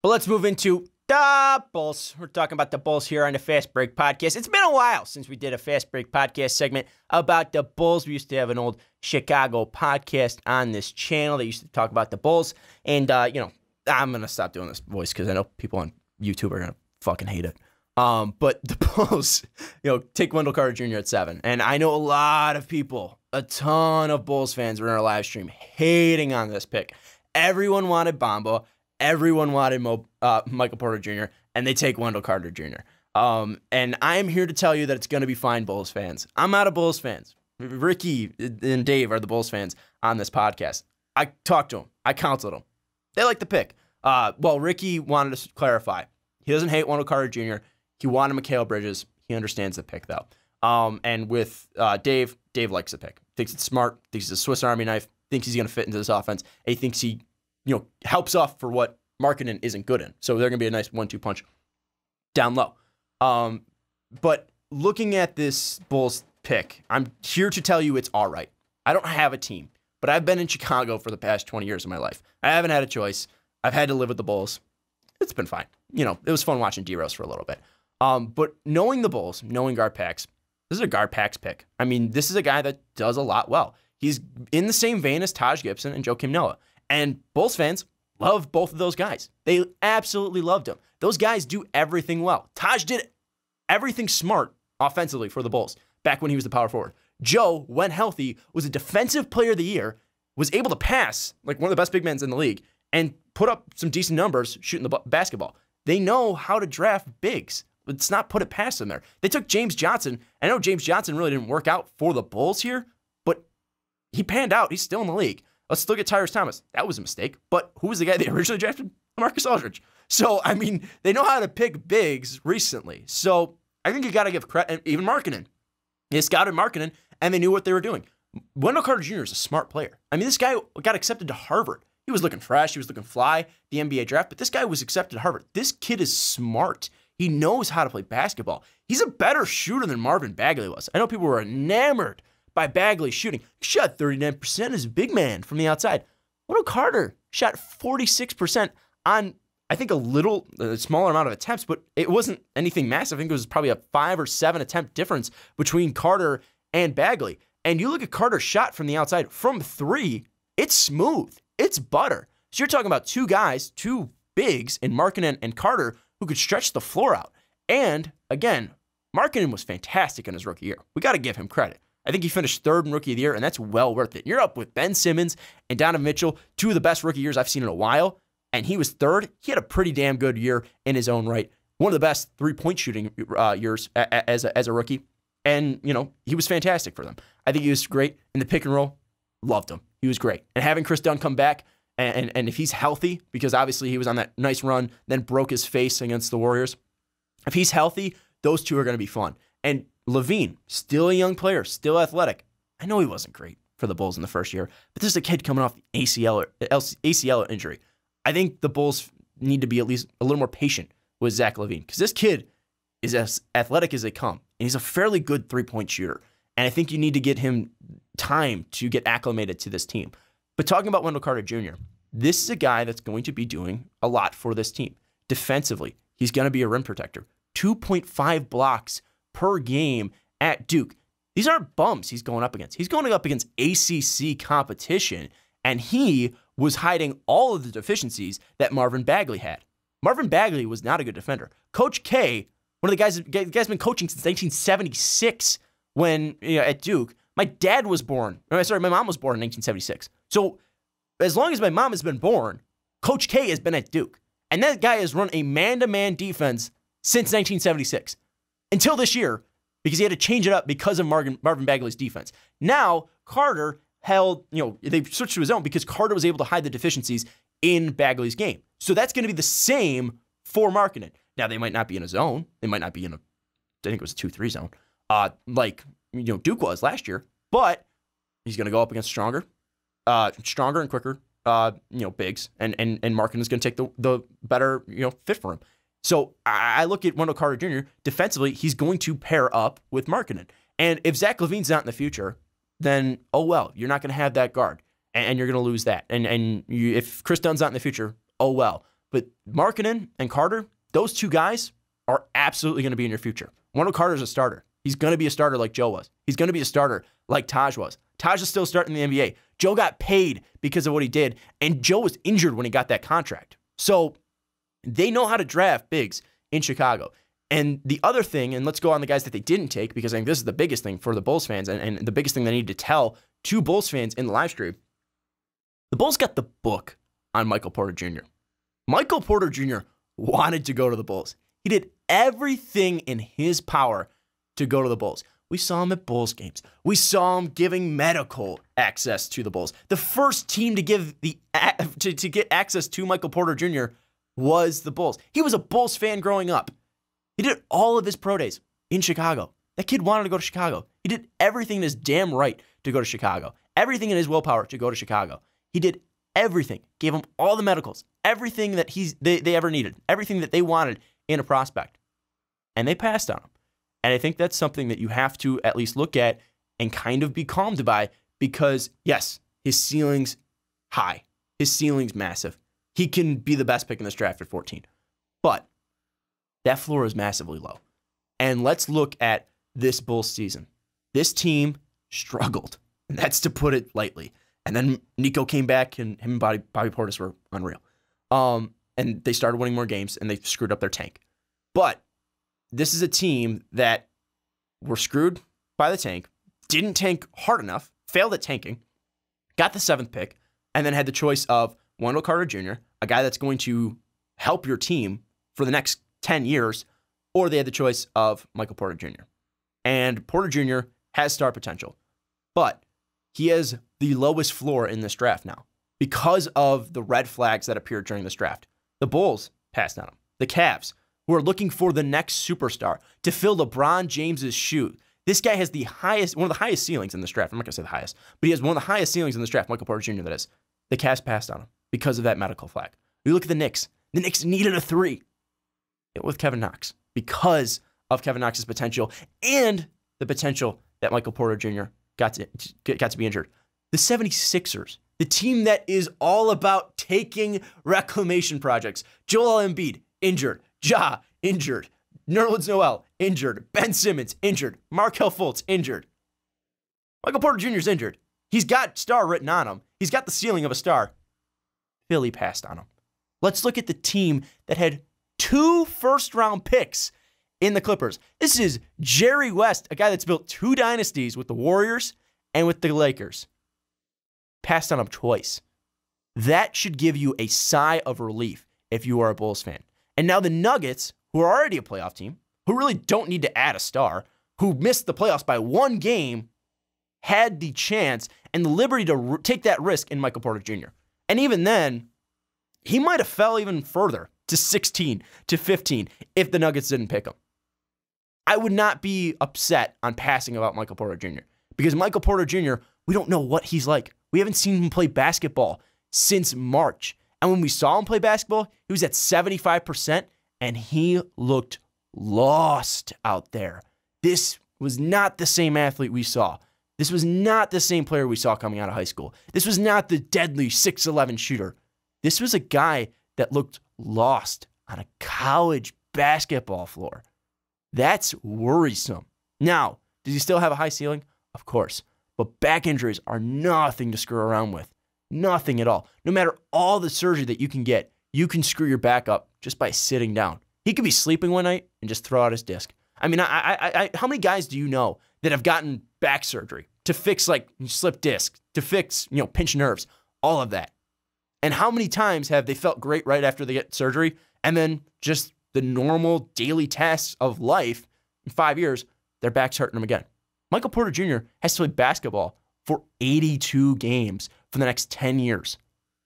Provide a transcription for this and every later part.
But let's move into the Bulls. We're talking about the Bulls here on the Fast Break Podcast. It's been a while since we did a Fast Break Podcast segment about the Bulls. We used to have an old Chicago podcast on this channel that used to talk about the Bulls. And, I'm going to stop doing this voice because I know people on YouTube are going to fucking hate it. But the Bulls, take Wendell Carter Jr. at 7. And I know a lot of people, a ton of Bulls fans were in our live stream hating on this pick. Everyone wanted Bamba. Everyone wanted Michael Porter Jr., and they take Wendell Carter Jr. And I am here to tell you that it's going to be fine, Bulls fans. I'm not a Bulls fans. Ricky and Dave are the Bulls fans on this podcast. I talked to them. I counseled them. They like the pick. Ricky wanted to clarify. He doesn't hate Wendell Carter Jr. He wanted Mikal Bridges. He understands the pick, though. And with Dave likes the pick. Thinks it's smart. Thinks it's a Swiss Army knife. Thinks he's going to fit into this offense. And he thinks he helps off for what Markkanen isn't good in. So they're going to be a nice 1-2 punch down low. But looking at this Bulls pick, I'm here to tell you it's all right. I don't have a team, but I've been in Chicago for the past 20 years of my life. I haven't had a choice. I've had to live with the Bulls. It's been fine. It was fun watching D-Rose for a little bit. But knowing the Bulls, knowing Garpax, this is a Garpax pick. I mean, this is a guy that does a lot well. He's in the same vein as Taj Gibson and Joakim Noah. And Bulls fans love both of those guys. They absolutely loved him. Those guys do everything well. Taj did everything smart offensively for the Bulls back when he was the power forward. Joe, when healthy, was a defensive player of the year, was able to pass like one of the best big men in the league, and put up some decent numbers shooting the basketball. They know how to draft bigs. Let's not put it past them there. They took James Johnson. I know James Johnson really didn't work out for the Bulls here, but he panned out. He's still in the league. Let's look at Tyrese Thomas. That was a mistake. But who was the guy they originally drafted? Marcus Aldridge. So, I mean, they know how to pick bigs recently. So, I think you got to give credit. And even Markkanen. They scouted Markkanen, and they knew what they were doing. Wendell Carter Jr. is a smart player. I mean, this guy got accepted to Harvard. He was looking fresh. He was looking fly, the NBA draft. But this guy was accepted to Harvard. This kid is smart. He knows how to play basketball. He's a better shooter than Marvin Bagley was. I know people were enamored by Bagley shooting. He shot 39% as a big man from the outside. Wendell Carter shot 46% on, I think, a smaller amount of attempts, but it wasn't anything massive. I think it was probably a 5 or 7 attempt difference between Carter and Bagley. And you look at Carter's shot from the outside, from 3, it's smooth. It's butter. So you're talking about two guys, two bigs in Markkanen and Carter who could stretch the floor out. And, again, Markkanen was fantastic in his rookie year. We got to give him credit. I think he finished 3rd in Rookie of the Year, and that's well worth it. You're up with Ben Simmons and Donovan Mitchell, 2 of the best rookie years I've seen in a while, and he was 3rd. He had a pretty damn good year in his own right. One of the best three-point shooting years as a rookie, and, he was fantastic for them. I think he was great in the pick and roll. Loved him. He was great. And having Chris Dunn come back, and if he's healthy, because obviously he was on that nice run, then broke his face against the Warriors. If he's healthy, those two are going to be fun. And Levine, still a young player, still athletic. I know he wasn't great for the Bulls in the first year, but this is a kid coming off the ACL injury. I think the Bulls need to be at least a little more patient with Zach LaVine, because this kid is as athletic as they come, and he's a fairly good three-point shooter. And I think you need to get him time to get acclimated to this team. But talking about Wendell Carter Jr., this is a guy that's going to be doing a lot for this team. Defensively, he's going to be a rim protector. 2.5 blocks per game at Duke. These aren't bums he's going up against. He's going up against ACC competition, and he was hiding all of the deficiencies that Marvin Bagley had. Marvin Bagley was not a good defender. Coach K, one of the guys been coaching since 1976 when at Duke. My mom was born in 1976. So as long as my mom has been born, Coach K has been at Duke. And that guy has run a man-to-man defense since 1976. Until this year, because he had to change it up because of Marvin Bagley's defense. Now, Carter they switched to his own because Carter was able to hide the deficiencies in Bagley's game. So that's going to be the same for Markkanen. Now, they might not be in a zone. They might not be in I think it was a 2-3 zone, like Duke was last year. But he's going to go up against stronger and quicker, bigs, and Markkanen is going to take the better, fit for him. So I look at Wendell Carter Jr. defensively, he's going to pair up with Markkanen. And if Zach LaVine's not in the future, then, oh well, you're not going to have that guard, and you're going to lose that. And if Chris Dunn's not in the future, oh well. But Markkanen and Carter, those two guys are absolutely going to be in your future. Wendell Carter's a starter. He's going to be a starter like Joe was. He's going to be a starter like Taj was. Taj is still starting in the NBA. Joe got paid because of what he did, and Joe was injured when he got that contract. So they know how to draft bigs in Chicago. And the other thing, and let's go on the guys that they didn't take, because I think this is the biggest thing for the Bulls fans and the biggest thing they need to tell to Bulls fans in the live stream. The Bulls got the book on Michael Porter Jr. Michael Porter Jr. wanted to go to the Bulls. He did everything in his power to go to the Bulls. We saw him at Bulls games. We saw him giving medical access to the Bulls. The first team to give to get access to Michael Porter Jr. was the Bulls. He was a Bulls fan growing up. He did all of his pro days in Chicago. That kid wanted to go to Chicago. He did everything in his damn right to go to Chicago. Everything in his willpower to go to Chicago. He did everything. Gave him all the medicals. Everything that they ever needed. Everything that they wanted in a prospect. And they passed on him. And I think that's something that you have to at least look at and kind of be calmed by, because, yes, his ceiling's high. His ceiling's massive. He can be the best pick in this draft at 14. But that floor is massively low. And let's look at this Bulls season. This team struggled, and that's to put it lightly. And then Nico came back, and him and Bobby Portis were unreal. And they started winning more games, and they screwed up their tank. But this is a team that were screwed by the tank, didn't tank hard enough, failed at tanking, got the 7th pick, and then had the choice of Wendell Carter Jr., a guy that's going to help your team for the next 10 years, or they had the choice of Michael Porter Jr. And Porter Jr. has star potential, but he has the lowest floor in this draft now because of the red flags that appeared during this draft. The Bulls passed on him. The Cavs, who are looking for the next superstar to fill LeBron James's shoe. This guy has one of the highest ceilings in this draft. I'm not going to say the highest, but he has one of the highest ceilings in this draft, Michael Porter Jr., that is. The Cavs passed on him because of that medical flag. You look at the Knicks. The Knicks needed a 3 with Kevin Knox because of Kevin Knox's potential and the potential that Michael Porter Jr. got to be injured. The 76ers, the team that is all about taking reclamation projects. Joel Embiid, injured. Ja, injured. Nerlens Noel, injured. Ben Simmons, injured. Markelle Fultz, injured. Michael Porter Jr. is injured. He's got star written on him. He's got the ceiling of a star. Philly passed on him. Let's look at the team that had 2 first-round picks in the Clippers. This is Jerry West, a guy that's built 2 dynasties with the Warriors and with the Lakers. Passed on him twice. That should give you a sigh of relief if you are a Bulls fan. And now the Nuggets, who are already a playoff team, who really don't need to add a star, who missed the playoffs by 1 game, had the chance and the liberty to take that risk in Michael Porter Jr. And even then, he might have fell even further to 16, to 15, if the Nuggets didn't pick him. I would not be upset on passing about Michael Porter Jr. because Michael Porter Jr., we don't know what he's like. We haven't seen him play basketball since March. And when we saw him play basketball, he was at 75%, and he looked lost out there. This was not the same athlete we saw. This was not the same player we saw coming out of high school. This was not the deadly 6'11 shooter. This was a guy that looked lost on a college basketball floor. That's worrisome. Now, does he still have a high ceiling? Of course. But back injuries are nothing to screw around with. Nothing at all. No matter all the surgery that you can get, you can screw your back up just by sitting down. He could be sleeping one night and just throw out his disc. I mean, how many guys do you know that have gotten back surgery to fix like slip disc, to fix, pinch nerves, all of that? And how many times have they felt great right after they get surgery and then just the normal daily tasks of life in 5 years, their back's hurting them again? Michael Porter Jr. has to play basketball for 82 games for the next 10 years.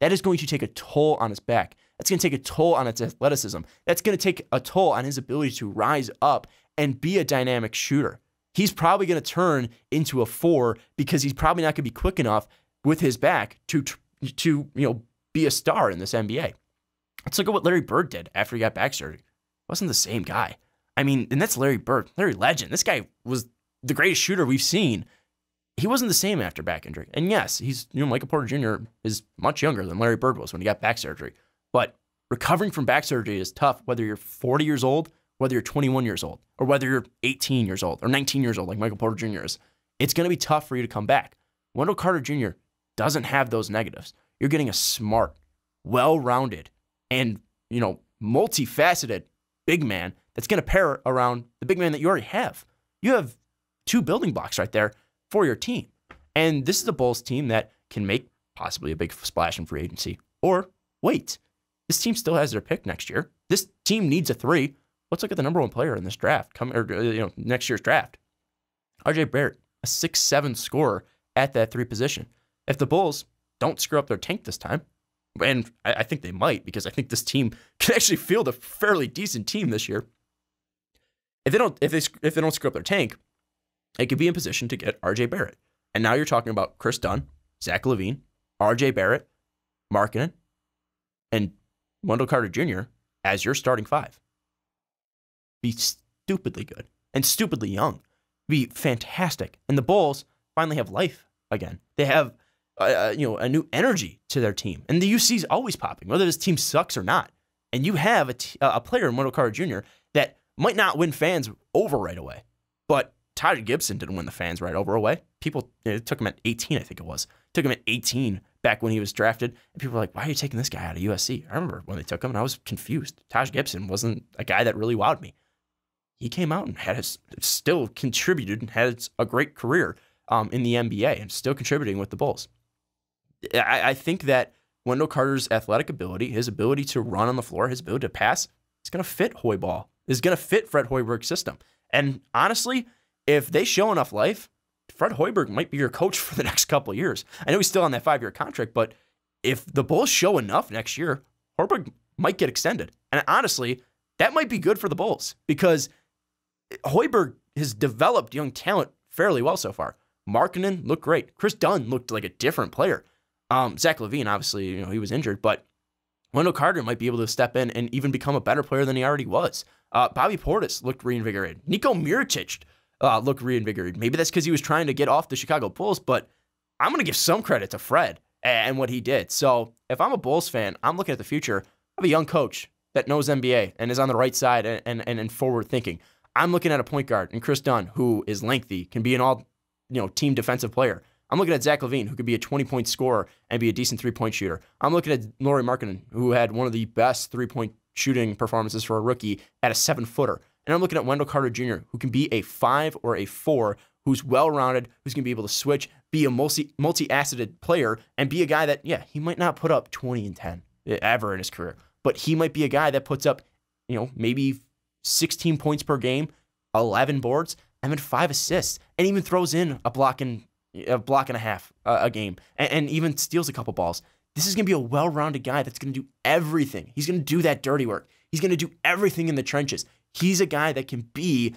That is going to take a toll on his back. That's going to take a toll on its athleticism. That's going to take a toll on his ability to rise up and be a dynamic shooter. He's probably going to turn into a 4 because he's probably not going to be quick enough with his back to be a star in this NBA. Let's look at what Larry Bird did after he got back surgery. He wasn't the same guy. I mean, and that's Larry Bird, Larry Legend. This guy was the greatest shooter we've seen. He wasn't the same after back injury. And yes, he's Michael Porter Jr. is much younger than Larry Bird was when he got back surgery. But Recovering from back surgery is tough, whether you're 40 years old, whether you're 21 years old, or whether you're 18 years old or 19 years old, like Michael Porter Jr. is. It's going to be tough for you to come back. Wendell Carter Jr. doesn't have those negatives. You're getting a smart, well-rounded, and, multifaceted big man that's going to pair around the big man that you already have. You have two building blocks right there for your team. And this is a Bulls team that can make possibly a big splash in free agency. Or wait, this team still has their pick next year. This team needs a 3. Let's look at the number 1 player in this draft, next year's draft. RJ Barrett, a 6'7" scorer at that 3 position. If the Bulls don't screw up their tank this time, and I think they might, because I think this team can actually field a fairly decent team this year. If they don't screw up their tank, they could be in position to get RJ Barrett. And now you're talking about Chris Dunn, Zach LaVine, RJ Barrett, Markkanen, and Wendell Carter Jr. as your starting 5. Be stupidly good and stupidly young. Be fantastic. And the Bulls finally have life again. They have a new energy to their team. And the UC is always popping, whether this team sucks or not. And you have a player in Wendell Carter Jr. that might not win fans over right away. But Taj Gibson didn't win the fans right over away. People, it took him at 18, I think it was. Took him at 18 back when he was drafted. And people were like, why are you taking this guy out of USC? I remember when they took him, and I was confused. Taj Gibson wasn't a guy that really wowed me. He came out and still contributed and had a great career in the NBA and still contributing with the Bulls. I think that Wendell Carter's athletic ability, his ability to run on the floor, his ability to pass, is going to fit Hoiberg. Is going to fit Fred Hoiberg's system. And honestly, if they show enough life, Fred Hoiberg might be your coach for the next couple of years. I know he's still on that 5-year contract, but if the Bulls show enough next year, Hoiberg might get extended. And honestly, that might be good for the Bulls because Hoiberg has developed young talent fairly well so far. Markkanen looked great. Chris Dunn looked like a different player. Zach LaVine, obviously, he was injured, but Wendell Carter might be able to step in and even become a better player than he already was. Bobby Portis looked reinvigorated. Niko Mirotic looked reinvigorated. Maybe that's because he was trying to get off the Chicago Bulls, but I'm going to give some credit to Fred and what he did. So if I'm a Bulls fan, I'm looking at the future of a young coach that knows NBA and is on the right side and forward thinking. I'm looking at a point guard in Chris Dunn, who is lengthy, can be an all team defensive player. I'm looking at Zach LaVine, who could be a 20-point scorer and be a decent 3-point shooter. I'm looking at Lauri Markkanen, who had one of the best 3-point shooting performances for a rookie at a 7-footer. And I'm looking at Wendell Carter Jr., who can be a 5 or a 4, who's well-rounded, who's going to be able to switch, be a multi-asseted player, and be a guy that, he might not put up 20 and 10 ever in his career, but he might be a guy that puts up, maybe 16 points per game, 11 boards, and then 5 assists, and even throws in a block and a half a game, and even steals a couple balls. This is going to be a well-rounded guy that's going to do everything. He's going to do that dirty work. He's going to do everything in the trenches. He's a guy that can be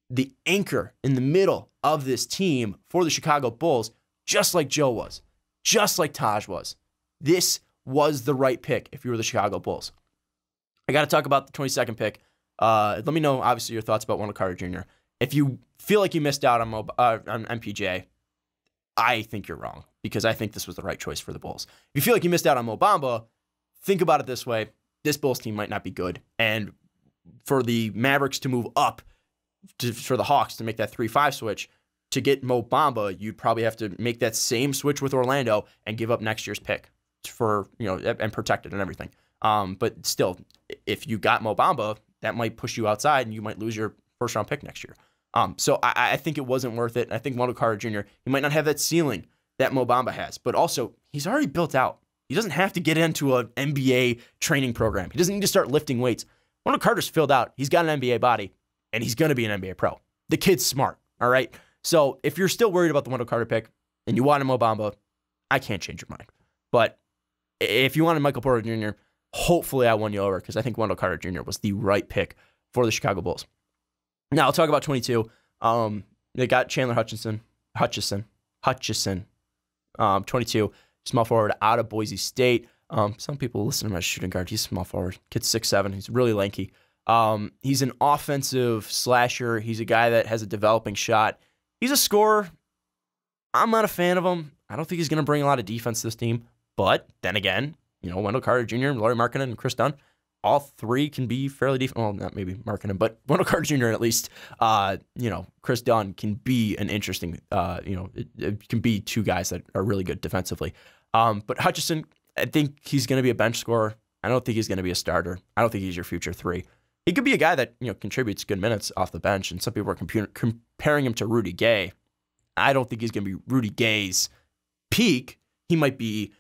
the anchor in the middle of this team for the Chicago Bulls, just like Joe was, just like Taj was. This was the right pick if you were the Chicago Bulls. I got to talk about the 22nd pick. Let me know, obviously, your thoughts about Wendell Carter Jr. If you feel like you missed out on MPJ, I think you're wrong because I think this was the right choice for the Bulls. If you feel like you missed out on Mo Bamba, think about it this way. This Bulls team might not be good. And for the Mavericks to move up, for the Hawks to make that 3-5 switch, to get Mo Bamba, you'd probably have to make that same switch with Orlando and give up next year's pick for, and protect it and everything. But still, if you got Mo Bamba, that might push you outside and you might lose your first-round pick next year. So I think it wasn't worth it. I think Wendell Carter Jr., he might not have that ceiling that Mo Bamba has, but also he's already built out. He doesn't have to get into an NBA training program. He doesn't need to start lifting weights. Wendell Carter's filled out. He's got an NBA body, and he's going to be an NBA pro. The kid's smart, all right? So if you're still worried about the Wendell Carter pick and you wanted Mo Bamba, I can't change your mind. But if you wanted Michael Porter Jr., hopefully I won you over because I think Wendell Carter Jr. was the right pick for the Chicago Bulls. Now, I'll talk about 22. They got Chandler Hutchinson, 22, small forward out of Boise State. Some people listen to him as shooting guard. He's a small forward. Kid's 6'7". He's really lanky. He's an offensive slasher. He's a guy that has a developing shot. He's a scorer. I'm not a fan of him. I don't think he's going to bring a lot of defense to this team. But then again, Wendell Carter Jr., Lauri Markkanen, and Chris Dunn, all three can be fairly decent. Well, not maybe marking him, but Wendell Carter Jr. at least, Chris Dunn can be an interesting, it can be two guys that are really good defensively. But Hutchinson, I think he's going to be a bench scorer. I don't think he's going to be a starter. I don't think he's your future three. He could be a guy that, contributes good minutes off the bench, and some people are comparing him to Rudy Gay. I don't think he's going to be Rudy Gay's peak. He might be,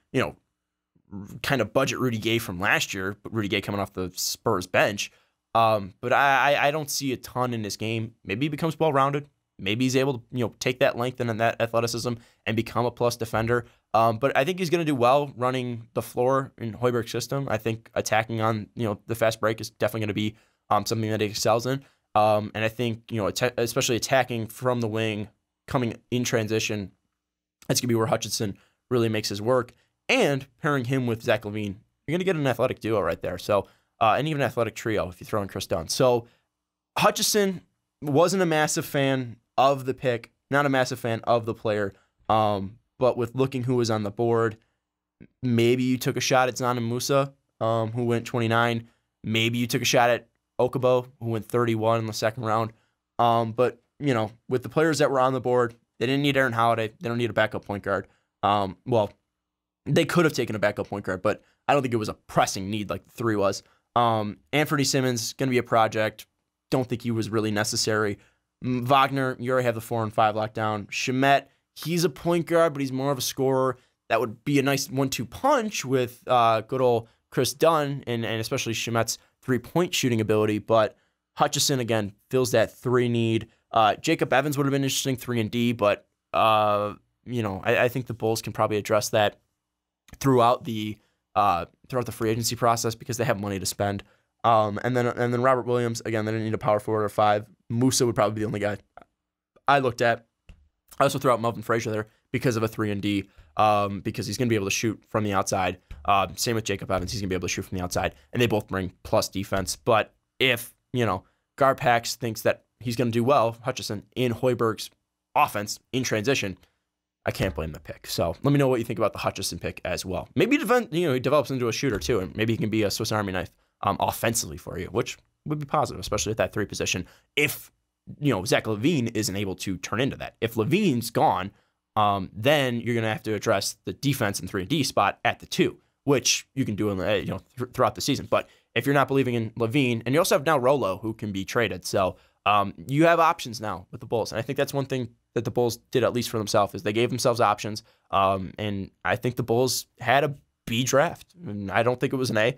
kind of budget Rudy Gay from last year, but Rudy Gay coming off the Spurs bench. But I don't see a ton in this game. Maybe he becomes well-rounded. Maybe he's able to, take that length and that athleticism and become a plus defender. But I think he's going to do well running the floor in Hoiberg's system. I think attacking on, the fast break is definitely going to be something that he excels in. And I think, especially attacking from the wing, coming in transition, that's going to be where Hutchinson really makes his work. And pairing him with Zach LaVine, you're going to get an athletic duo right there. So, and even an athletic trio if you throw in Chris Dunn. So, Hutchinson wasn't a massive fan of the pick, not a massive fan of the player. But with looking who was on the board, maybe you took a shot at Zanin Musa, who went 29. Maybe you took a shot at Okubo, who went 31 in the second round. But, with the players that were on the board, they didn't need Aaron Holiday. They don't need a backup point guard. They could have taken a backup point guard, but I don't think it was a pressing need like the three was. Anthony Simmons, going to be a project. Don't think he was really necessary. Wagner, you already have the 4 and 5 lockdown. Shamet, he's a point guard, but he's more of a scorer. That would be a nice 1-2 punch with good old Chris Dunn and especially Shamet's 3-point shooting ability. But Hutchinson, again, fills that 3 need. Jacob Evans would have been interesting 3 and D, but I think the Bulls can probably address that throughout the free agency process because they have money to spend. And then Robert Williams, again, they didn't need a power forward or 5. Musa would probably be the only guy I looked at. I also threw out Melvin Frazier there because of a 3 and D, because he's going to be able to shoot from the outside. Same with Jacob Evans, he's going to be able to shoot from the outside, and they both bring plus defense. But if Garpax thinks that he's going to do well, Hutchinson, in Hoiberg's offense in transition, I can't blame the pick. So let me know what you think about the Hutchinson pick as well. Maybe he develops into a shooter too, and maybe he can be a Swiss Army knife offensively for you, which would be positive, especially at that 3 position. If Zach LaVine isn't able to turn into that, if LaVine's gone, then you're going to have to address the defense and 3 and D spot at the 2, which you can do throughout the season. But if you're not believing in LaVine, and you also have now Rolo who can be traded, so you have options now with the Bulls, and I think that's one thing that the Bulls did, at least for themselves, is they gave themselves options. And I think the Bulls had a B draft. And I don't think it was an A,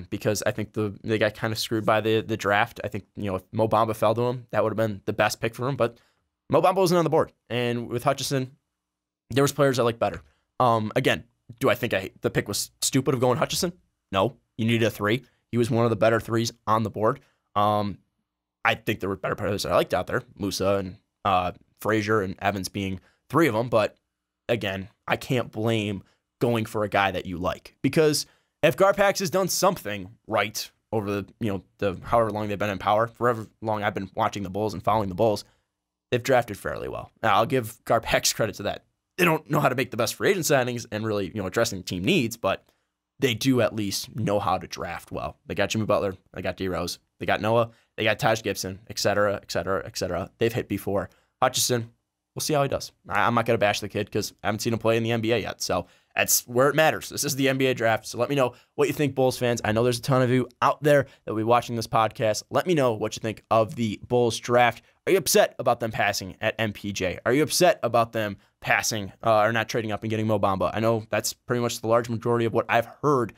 because I think they got kind of screwed by the draft. I think, if Mo Bamba fell to him, that would have been the best pick for him. But Mo Bamba wasn't on the board. And with Hutchinson, there was players I like better. Again, do I think the pick was stupid of going Hutchinson? No. You needed a 3. He was one of the better 3s on the board. I think there were better players that I liked out there. Musa and Frazier and Evans being 3 of them. But again, I can't blame going for a guy that you like, because if Garpax has done something right over the however long they've been in power, forever long I've been watching the Bulls and following the Bulls, they've drafted fairly well. Now, I'll give Garpax credit to that. They don't know how to make the best free agent signings and really addressing team needs, but they do at least know how to draft well. They got Jimmy Butler, they got D Rose, they got Noah, they got Taj Gibson, et cetera, et cetera, et cetera. They've hit before. Hutchinson, we'll see how he does. I'm not going to bash the kid because I haven't seen him play in the NBA yet. So that's where it matters. This is the NBA draft. So let me know what you think, Bulls fans. I know there's a ton of you out there that will be watching this podcast. Let me know what you think of the Bulls draft. Are you upset about them passing at MPJ? Are you upset about them passing or not trading up and getting Mo Bamba? I know that's pretty much the large majority of what I've heard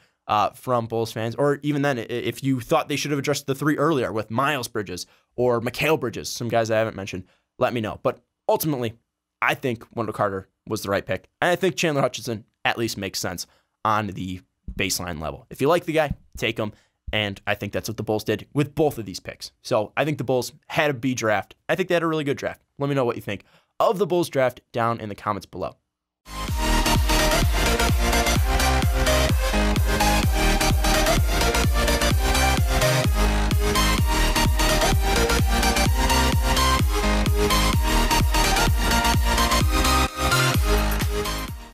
from Bulls fans. Or even then, if you thought they should have addressed the 3 earlier with Miles Bridges or Mikal Bridges, some guys I haven't mentioned, let me know. But ultimately, I think Wendell Carter was the right pick. And I think Chandler Hutchinson at least makes sense on the baseline level. If you like the guy, take him. And I think that's what the Bulls did with both of these picks. So I think the Bulls had a B draft. I think they had a really good draft. Let me know what you think of the Bulls draft down in the comments below.